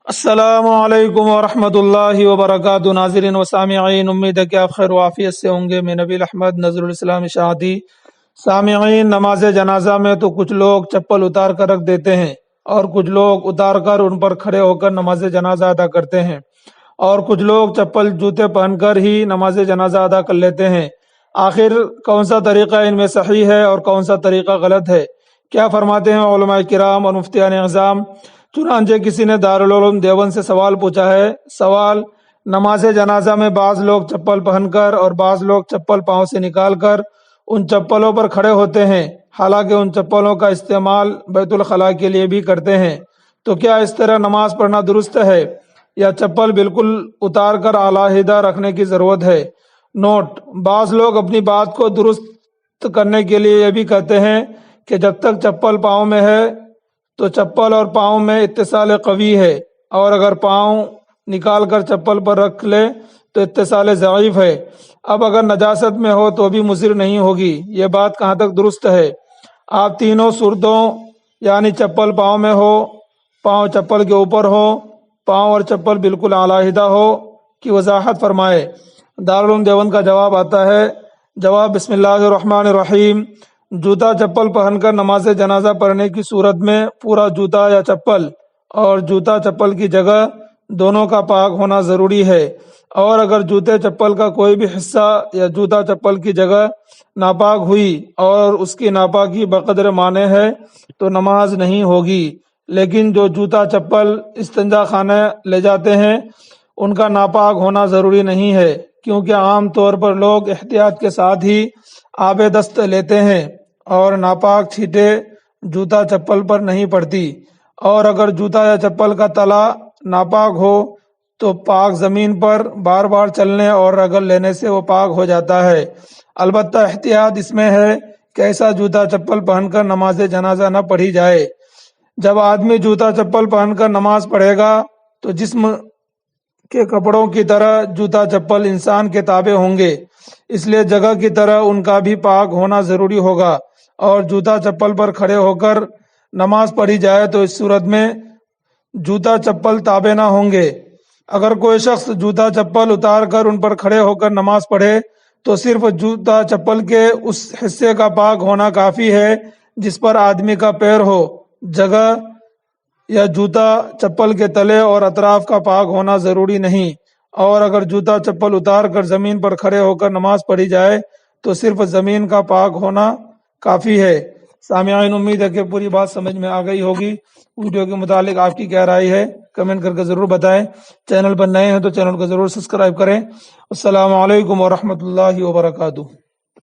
السلام علیکم ورحمۃ اللہ وبرکاتہ۔ ناظرین و سامعین، امید ہے کہ آپ خیر و عافیت سے ہوں گے۔ میں نبیل احمد نظر الاسلام اشاعتی۔ سامعین، نماز جنازہ میں تو کچھ لوگ چپل اتار کر رکھ دیتے ہیں اور کچھ لوگ اتار کر ان پر کھڑے ہو کر نماز جنازہ ادا کرتے ہیں، اور کچھ لوگ چپل جوتے پہن کر ہی نماز جنازہ ادا کر لیتے ہیں۔ آخر کون سا طریقہ ان میں صحیح ہے اور کون سا طریقہ غلط ہے؟ کیا فرماتے ہیں علماء کرام اور مفتیان اعظام؟ چنانچہ کسی نے دارالعلوم دیوبند سے سوال پوچھا ہے۔ سوال: نماز جنازہ میں بعض لوگ چپل پہن کر اور بعض لوگ چپل پاؤں سے نکال کر ان چپلوں پر کھڑے ہوتے ہیں، حالانکہ ان چپلوں کا استعمال بیت الخلاء کے لیے بھی کرتے ہیں، تو کیا اس طرح نماز پڑھنا درست ہے یا چپل بالکل اتار کر علیحدہ رکھنے کی ضرورت ہے؟ نوٹ: بعض لوگ اپنی بات کو درست کرنے کے لیے یہ بھی کہتے ہیں کہ جب تک چپل پاؤں میں ہے تو چپل اور پاؤں میں اتصال قوی ہے، اور اگر پاؤں نکال کر چپل پر رکھ لے تو اتصال ضعیف ہے۔ اب اگر نجاست میں ہو تو بھی مضر نہیں ہوگی۔ یہ بات کہاں تک درست ہے؟ آپ تینوں صورتوں، یعنی چپل پاؤں میں ہو، پاؤں چپل کے اوپر ہو، پاؤں اور چپل بالکل علیحدہ ہو، کی وضاحت فرمائے۔ دارالعلوم دیوبند کا جواب آتا ہے۔ جواب: بسم اللہ الرحمن الرحیم۔ جوتا چپل پہن کر نماز جنازہ پڑھنے کی صورت میں پورا جوتا یا چپل اور جوتا چپل کی جگہ دونوں کا پاک ہونا ضروری ہے، اور اگر جوتے چپل کا کوئی بھی حصہ یا جوتا چپل کی جگہ ناپاک ہوئی اور اس کی ناپاکی بقدر مانے ہے تو نماز نہیں ہوگی۔ لیکن جو جوتا چپل استنجا خانے لے جاتے ہیں ان کا ناپاک ہونا ضروری نہیں ہے، کیونکہ عام طور پر لوگ احتیاط کے ساتھ ہی آب دست لیتے ہیں اور ناپاک چھینٹیں جوتا چپل پر نہیں پڑتی، اور اگر جوتا یا چپل کا تلا ناپاک ہو تو پاک زمین پر بار بار چلنے اور رگڑ لینے سے وہ پاک ہو جاتا ہے۔ البتہ احتیاط اس میں ہے کہ ایسا جوتا چپل پہن کر نماز جنازہ نہ پڑھی جائے۔ جب آدمی جوتا چپل پہن کر نماز پڑھے گا تو جسم کے کپڑوں کی طرح جوتا چپل انسان کے تابع ہوں گے، اس لیے جگہ کی طرح ان کا بھی پاک ہونا ضروری ہوگا، اور جوتا چپل پر کھڑے ہو کر نماز پڑھی جائے تو اس صورت میں جوتا چپل تابع نہ ہوں گے۔ اگر کوئی شخص جوتا چپل اتار کر ان پر کھڑے ہو کر نماز پڑھے تو صرف جوتا چپل کے اس حصے کا پاک ہونا کافی ہے جس پر آدمی کا پیر ہو، جگہ یا جوتا چپل کے تلے اور اطراف کا پاک ہونا ضروری نہیں، اور اگر جوتا چپل اتار کر زمین پر کھڑے ہو کر نماز پڑھی جائے تو صرف زمین کا پاک ہونا کافی ہے۔ سامعین، امید ہے کہ پوری بات سمجھ میں آ گئی ہوگی۔ ویڈیو کے متعلق آپ کی کیا رائے ہے کمنٹ کر کے ضرور بتائیں۔ چینل پر نئے ہیں تو چینل کو ضرور سبسکرائب کریں۔ السلام علیکم ورحمۃ اللہ وبرکاتہ۔